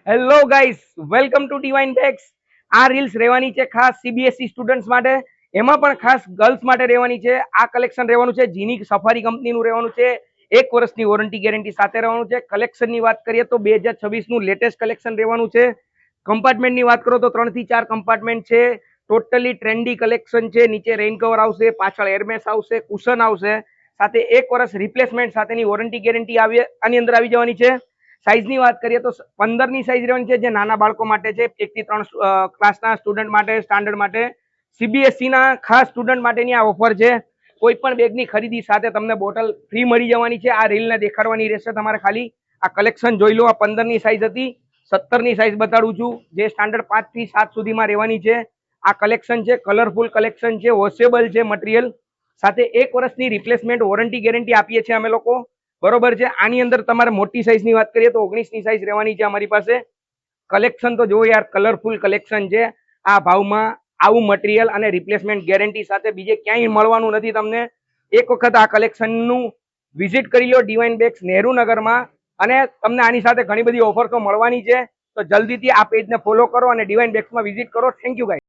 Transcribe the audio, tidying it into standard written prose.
Hello guys, welcome to divine bags. આ reels રહેવાની છે ખાસ સીબીએસઈ સ્ટુડન્ટ્સ માટે, એમાં પણ ખાસ ગર્લ્સ માટે રહેવાની છે. આ કલેક્શન રહેવાનું છે જીની સફારી કંપનીનું રહેવાનું છે. 1 વર્ષની વોરંટી ગેરંટી સાથે રહેવાનું છે. કલેક્શનની વાત કરીએ તો 2026 નું લેટેસ્ટ કલેક્શન રહેવાનું છે. કમ્પાર્ટમેન્ટની વાત કરો તો 3 થી 4 કમ્પાર્ટમેન્ટ છે. ટોટલી ટ્રેન્ડી કલેક્શન છે. નીચે રેઇન કવર આવશે, પાછળ એરમેસ આવશે, કુશન આવશે, સાથે 1 વર્ષ રિપ્લેસમેન્ટ સાથેની વોરંટી ગેરંટી આની અંદર આવી જવાની છે. સાઇઝની વાત કરીએ તો 15 ની સાઇઝ રહેવાની છે, જે નાના બાળકો માટે છે. 1 થી 3 ક્લાસના સ્ટુડન્ટ માટે, સ્ટાન્ડર્ડ માટે. સીબીએસઈ ના ખાસ સ્ટુડન્ટ માટેની આ ઓફર છે. કોઈ પણ બેગની ખરીદી સાથે તમને બોટલ ફ્રી મળી જવાની છે. આ રીલને દેખાડવાની રહેશે તમારે. ખાલી આ કલેક્શન જોઈ લો. આ 15 ની સાઇઝ હતી, 17 ની સાઇઝ બતાડું છું, જે સ્ટાન્ડર્ડ 5 થી 7 સુધીમાં રહેવાની છે. આ કલેક્શન છે, કલરફુલ કલેક્શન છે, વોશેબલ છે મટીરિયલ, સાથે 1 વર્ષની રિપ્લેસમેન્ટ વોરંટી ગેરંટી આપીએ છીએ અમે લોકો. બરોબર છે. આની અંદર તમારે મોટી સાઇઝની વાત કરીએ તો 19 ની સાઇઝ રહેવાની છે અમારી પાસે. કલેક્શન તો જો યાર, કલરફુલ કલેક્શન છે. આ ભાવમાં આવું મટીરિયલ અને રિપ્લેસમેન્ટ ગેરંટી સાથે બીજે ક્યાંય મળવાનું નથી તમને. એક વખત આ કલેક્શનનું વિઝિટ કરી લો ડિવાઇન બેગ્સ નહેરુ નગરમાં, અને તમને આની સાથે ઘણી બધી ઓફર તો મળવાની છે. તો જલ્દીથી આ પેજને ફોલો કરો અને ડિવાઇન બેગ્સમાં વિઝિટ કરો. Thank you guys.